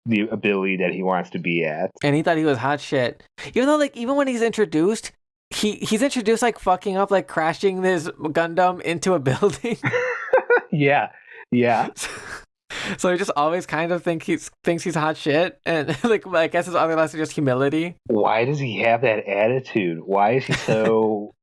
the ability that he wants to be at, and he thought he was hot shit, even though like even when he's introduced, he's introduced like fucking up, like crashing his Gundam into a building. yeah So he just always kind of thinks he's hot shit, and like I guess his other lesson is just humility. Why does he have that attitude? Why is he so?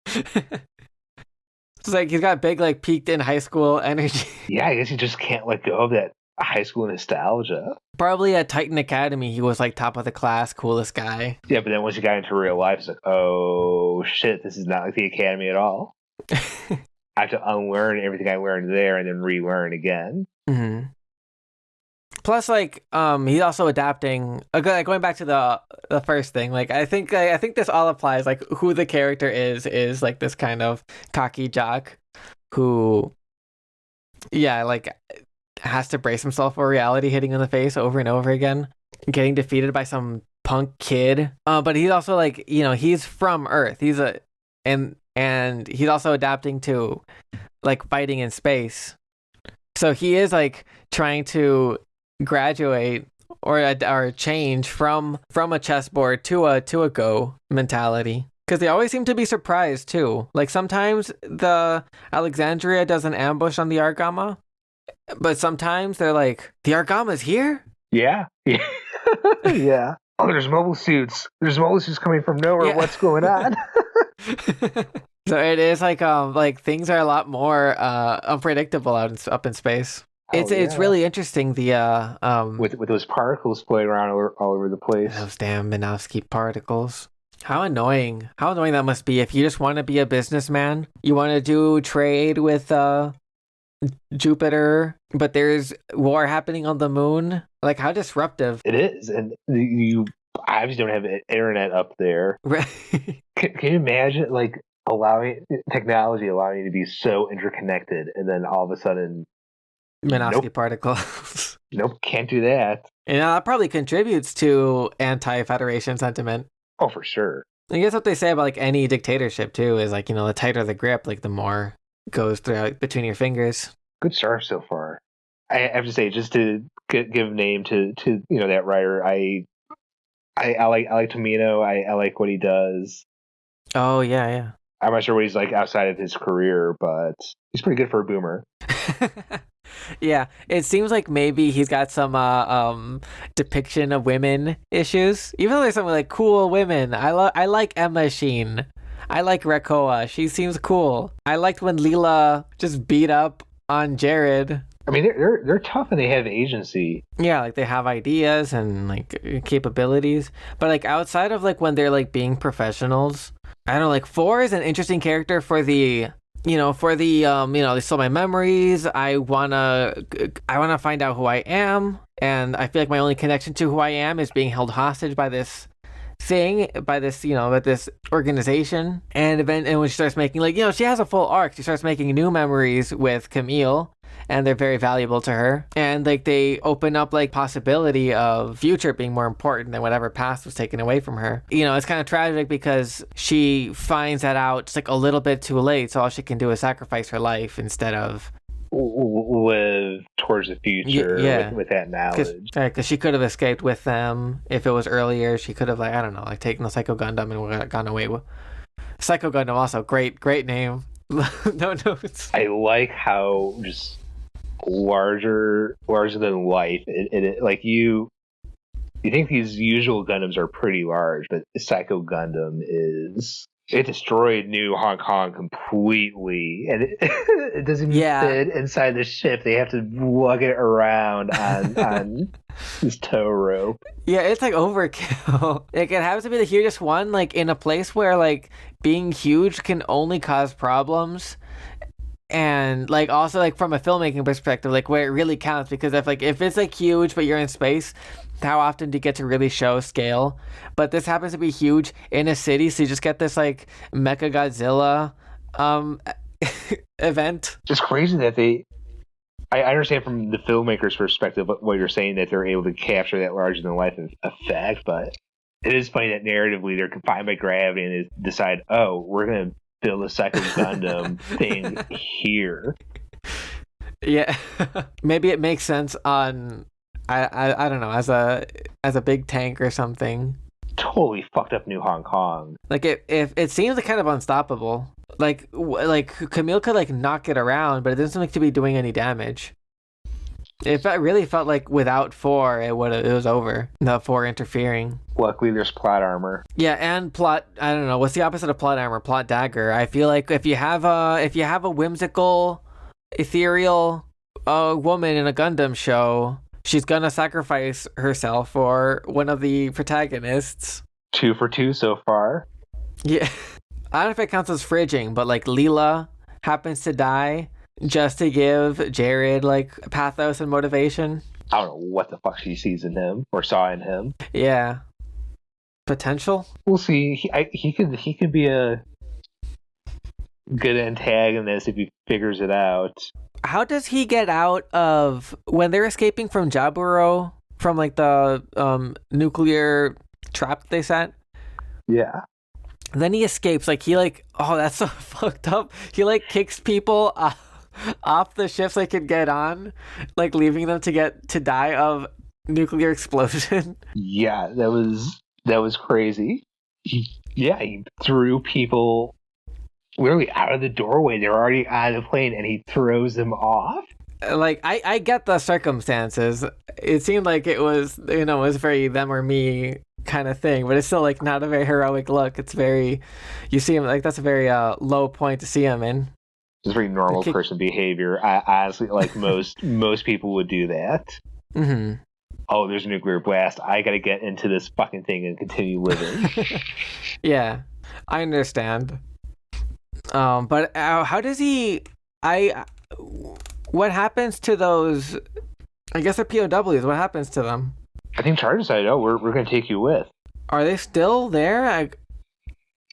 It's like he's got big like peaked in high school energy. Yeah, I guess he just can't let go of that high school nostalgia. Probably at Titan Academy, he was like top of the class, coolest guy. Yeah, but then once he got into real life, it's like, oh shit, this is not like the academy at all. I have to unlearn everything I learned there and then relearn again. Mm-hmm. Plus, like, he's also adapting. Going back to the first thing, like, I think this all applies. Like, who the character is like this kind of cocky jock who, like, has to brace himself for reality hitting in the face over and over again, getting defeated by some punk kid. But he's also like, he's from Earth. And he's also adapting to like fighting in space. So he is like trying to graduate or change from a chessboard to a Go mentality. Because they always seem to be surprised too. Like sometimes the Alexandria does an ambush on the Argama, but sometimes they're like, the Argama's here? Yeah. Yeah. Oh, there's mobile suits. There's mobile suits coming from nowhere. Yeah. What's going on? So it is like things are a lot more unpredictable up in space. Oh It's yeah. really interesting the With those particles floating around all over the place. those damn Minovsky particles. How annoying. How annoying that must be if you just want to be a businessman. You want to do trade with Jupiter, but there's war happening on the moon. Like how disruptive. It is, and you obviously don't have internet up there. Right. Can you imagine, like, allowing technology allowing you to be so interconnected, and then all of a sudden, Minovsky nope, particles. nope, can't do that. And that probably contributes to anti-Federation sentiment. Oh, for sure. I guess what they say about like any dictatorship too is like, the tighter the grip, like the more goes throughout between your fingers. Good start so far. I have to say, just to give name to that writer, I like Tomino. I like what he does. Oh yeah, I'm not sure what he's like outside of his career, but he's pretty good for a boomer. yeah. Yeah, it seems like maybe he's got some depiction of women issues. Even though there's some like cool women. I like Emma Sheen. I like Rekoa. She seems cool. I liked when Leela just beat up on Jared. I mean, they're tough and they have agency. Yeah, like they have ideas and like capabilities. But like outside of like when they're like being professionals, I don't know, like 4 is an interesting character for the they stole my memories. I wanna find out who I am, and I feel like my only connection to who I am is being held hostage by this thing, by this organization. And when she starts making she has a full arc. She starts making new memories with Camille, and they're very valuable to her. And like they open up like possibility of future being more important than whatever past was taken away from her. It's kind of tragic because she finds that out just like a little bit too late. So all she can do is sacrifice her life instead of live towards the future with that knowledge. Because she could have escaped with them if it was earlier. She could have taken the Psycho Gundam and gone away with Psycho Gundam. Also, great name. No notes. I like how just larger than life. It like you think these usual Gundams are pretty large, but Psycho Gundam it destroyed New Hong Kong completely, and it doesn't even fit inside the ship. They have to lug it around on this tow rope. Yeah, it's like overkill. Like it happens to be the hugest one, like in a place where like being huge can only cause problems. And like also like from a filmmaking perspective, like where it really counts, because if it's like huge but you're in space, how often do you get to really show scale? But this happens to be huge in a city, so you just get this like Mecha Godzilla event. It's crazy that I understand from the filmmaker's perspective what you're saying, that they're able to capture that larger than life effect, but it is funny that narratively they're confined by gravity and they decide, oh, we're gonna build a Psycho Gundam thing here. Yeah, maybe it makes sense on I don't know, as a big tank or something. Totally fucked up New Hong Kong. Like it seems like kind of unstoppable. Like Camille could like knock it around, but it doesn't seem like to be doing any damage. It really felt like without 4, it was over. The 4 interfering. Luckily, there's plot armor. Yeah, and plot. I don't know what's the opposite of plot armor. Plot dagger. I feel like if you have a whimsical, ethereal woman in a Gundam show, she's gonna sacrifice herself for one of the protagonists. 2 for 2 so far. Yeah, I don't know if it counts as fridging, but like Leela happens to die just to give Jared like pathos and motivation. I don't know what the fuck she sees in him or saw in him. Yeah, potential. We'll see. He could be a good antagonist if he figures it out. How does he get out of when they're escaping from Jaburo, from like the nuclear trap they set? Yeah. Then he escapes. Like he that's so fucked up. He like kicks people off the ships they could get on, like leaving them to die of nuclear explosion. Yeah, that was crazy. He threw people literally out of the doorway. They're already on the plane, and he throws them off. Like I get the circumstances. It seemed like it was it was very them or me kind of thing, but it's still like not a very heroic look. It's very, you see him like that's a very low point to see him in. It's very normal person behavior. I honestly, like most people would do that. Mm-hmm. Oh, there's a nuclear blast. I got to get into this fucking thing and continue living. Yeah, I understand. But how does he? What happens to those? I guess they're POWs. What happens to them? I think Charter decided, oh, we're going to take you with. Are they still there?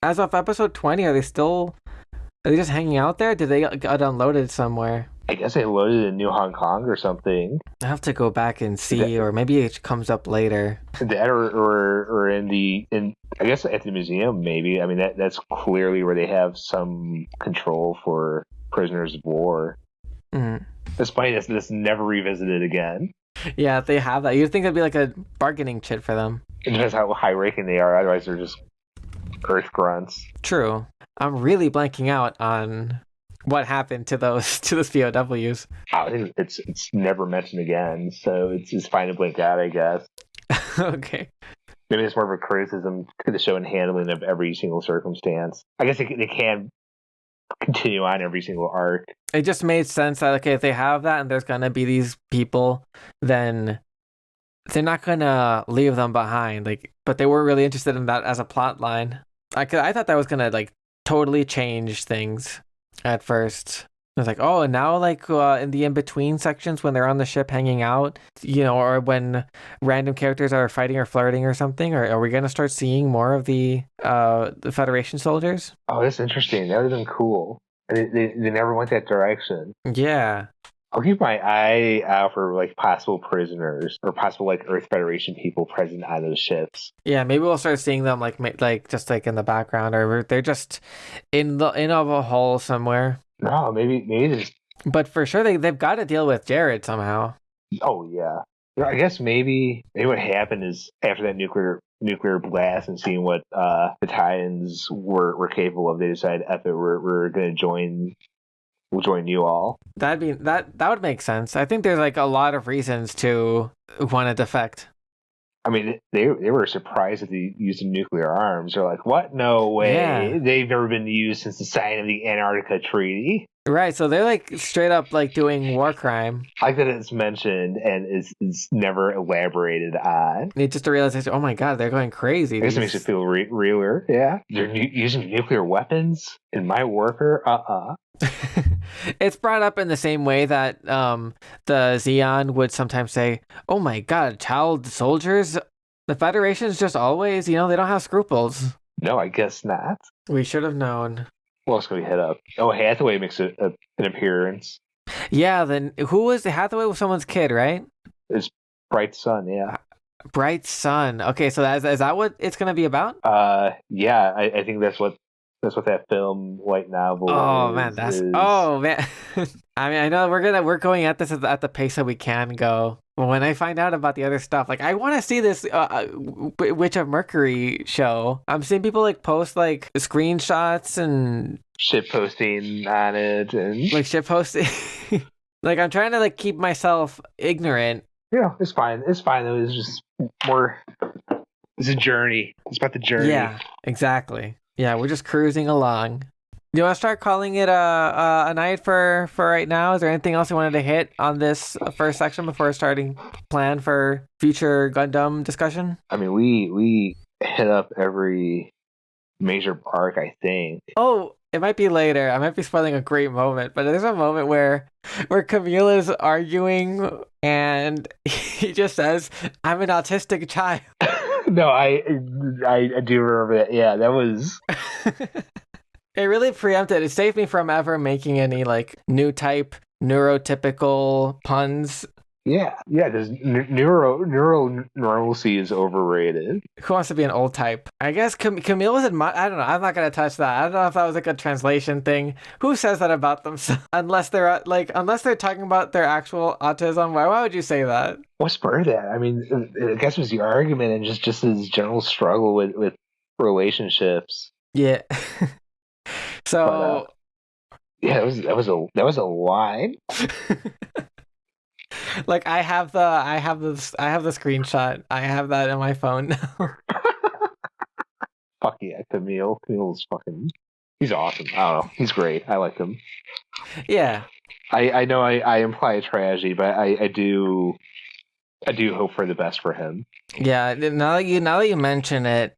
As of episode 20, are they just hanging out there? Did they get unloaded somewhere? I guess they loaded in New Hong Kong or something. I have to go back and see, or maybe it comes up later. That or in I guess at the museum maybe. I mean that's clearly where they have some control for prisoners of war. Mm-hmm. Despite this never revisited again. Yeah, if they have that, you'd think it'd be like a bargaining chip for them. It depends how high ranking they are. Otherwise, they're just earth grunts. True. I'm really blanking out on what happened to those POWs. I think it's never mentioned again, so it's fine to blink out, I guess. Okay. Maybe it's more of a criticism to the show in handling of every single circumstance. I guess they can continue on every single arc. It just made sense that, okay, if they have that and there's going to be these people, then they're not going to leave them behind. Like, but they were really interested in that as a plot line. I thought that was going to, like, totally change things at first. I was like, oh, and now, like, in the in-between sections when they're on the ship hanging out, or when random characters are fighting or flirting or something, or are we going to start seeing more of the Federation soldiers? Oh, that's interesting. That would have been cool. They never went that direction. Yeah. I'll keep my eye out for, like, possible prisoners or possible, like, Earth Federation people present on those ships. Yeah, maybe we'll start seeing them, like just, like, in the background, or they're just in a hole somewhere. No, maybe just... But for sure, they've got to deal with Jared somehow. Oh, yeah. I guess maybe what happened is after that nuclear blast and seeing what the Titans were capable of, they decided, F it, we're going to join... We'll join you all. That would make sense. I think there's, like, a lot of reasons to want to defect. I mean, they were surprised that they used nuclear arms. They're like, what? No way. Yeah. They've never been used since the signing of the Antarctica Treaty. Right, so they're, like, straight up, like, doing war crime. I like that it's mentioned and it's never elaborated on. It's just a realization, oh my god, they're going crazy. I guess it makes it feel realer. Yeah. They're using nuclear weapons in my worker? It's brought up in the same way that the Zeon would sometimes say, oh my god, child soldiers? The Federation's just always, they don't have scruples. No, I guess not. We should have known. What else can we hit up? Oh, Hathaway makes an appearance. Yeah, then who was Hathaway? Was someone's kid, right? It's Bright Sun, yeah. Bright Sun. Okay, so is that what it's going to be about? Yeah, I think that's what that film, light novel. Oh man, oh man. I mean, I know we're going at this at the pace that we can go. But when I find out about the other stuff, like I want to see this Witch of Mercury show. I'm seeing people like post like screenshots and shit posting on it and like shit posting. Like I'm trying to like keep myself ignorant. Yeah, it's fine. It's fine though. It's just more. It's a journey. It's about the journey. Yeah, exactly. Yeah, we're just cruising along. Do you want to start calling it a night for right now? Is there anything else you wanted to hit on this first section before starting plan for future Gundam discussion? I mean, we hit up every major arc, I think. Oh, it might be later. I might be spoiling a great moment, but there's a moment where Camille is arguing and he just says, "I'm an autistic child." No, I do remember that. Yeah, that was... It really preempted. It saved me from ever making any, like, new type, neurotypical puns. Yeah, because neural normalcy is overrated. Who wants to be an old type? I guess Camille was I don't know. I'm not going to touch that. I don't know if that was, like, a translation thing. Who says that about themselves? Unless they're talking about their actual autism. Why would you say that? What spurred that? I mean, I guess it was the argument and just his general struggle with relationships. Yeah. So. But, yeah, that was a line. Like I have the screenshot. I have that in my phone now. Camille. Camille's fucking. He's awesome. I don't know. He's great. I like him. Yeah. I know I imply a tragedy, but I do hope for the best for him. Yeah. Now that you mention it,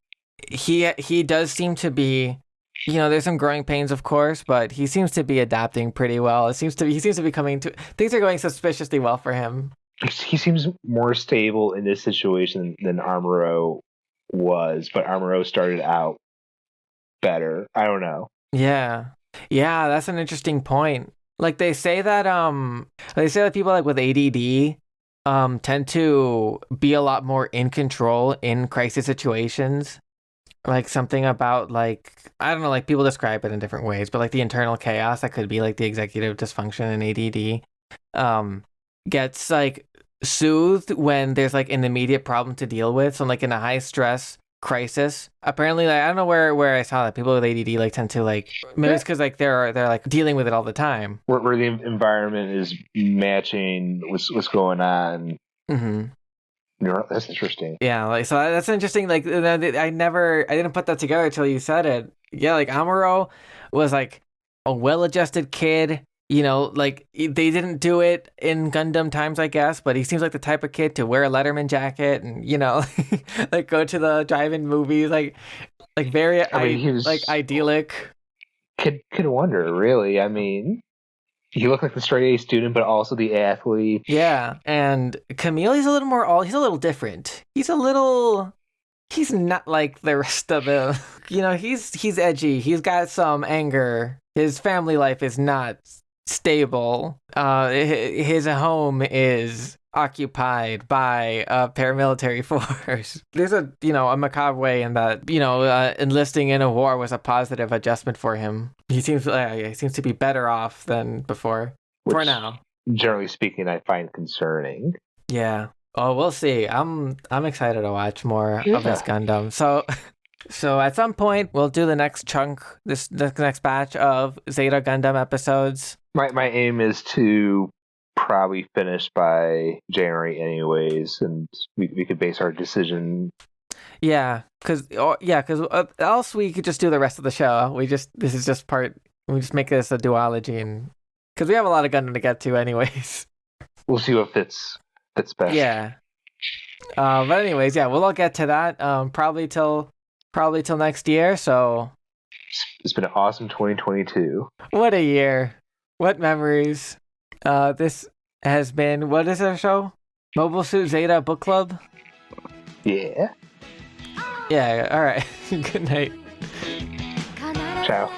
he does seem to be, there's some growing pains, of course, but he seems to be adapting pretty well. He seems to be coming to things are going suspiciously well for him. He seems more stable in this situation than Amuro was, but Amuro started out better. I don't know. Yeah. Yeah, that's an interesting point. Like they say that people like with ADD tend to be a lot more in control in crisis situations. Like something about like I don't know, like people describe it in different ways, but like the internal chaos that could be like the executive dysfunction in ADD gets like soothed when there's like an immediate problem to deal with. So like in a high stress crisis, apparently like I don't know where I saw that people with ADD like tend to like maybe it's because like they're like dealing with it all the time. Where the environment is matching what's going on. Mm-hmm. That's interesting. Yeah, like so that's interesting. Like I didn't put that together until you said it. Yeah, like Amuro was like a well-adjusted kid. Like they didn't do it in Gundam times, I guess, but he seems like the type of kid to wear a Letterman jacket and like go to the drive-in movies, like very like idyllic. Could wonder, really. I mean, he looked like the straight A student, but also the athlete. Yeah, and Camille, he's a little different. He's not like the rest of them. He's edgy. He's got some anger. His family life is not stable. His home is occupied by a paramilitary force. There's a macabre way in that enlisting in a war was a positive adjustment for him. He seems to be better off than before. Which, for now, generally speaking, I find concerning. Yeah. Oh, we'll see. I'm excited to watch more of this Gundam. So at some point we'll do the next chunk, the next batch of Zeta Gundam episodes. My aim is to probably finish by January we could base our decision. Yeah, because else we could just do the rest of the show. We just make this a duology, and because we have a lot of Gundam to get to anyways. We'll see what fits best. Yeah. But anyways, yeah, we'll all get to that probably till next year. So it's been an awesome 2022. What a year. What memories. This has been, what is our show? Mobile Suit Zeta Book Club? Yeah. Yeah, all right. Good night. Ciao.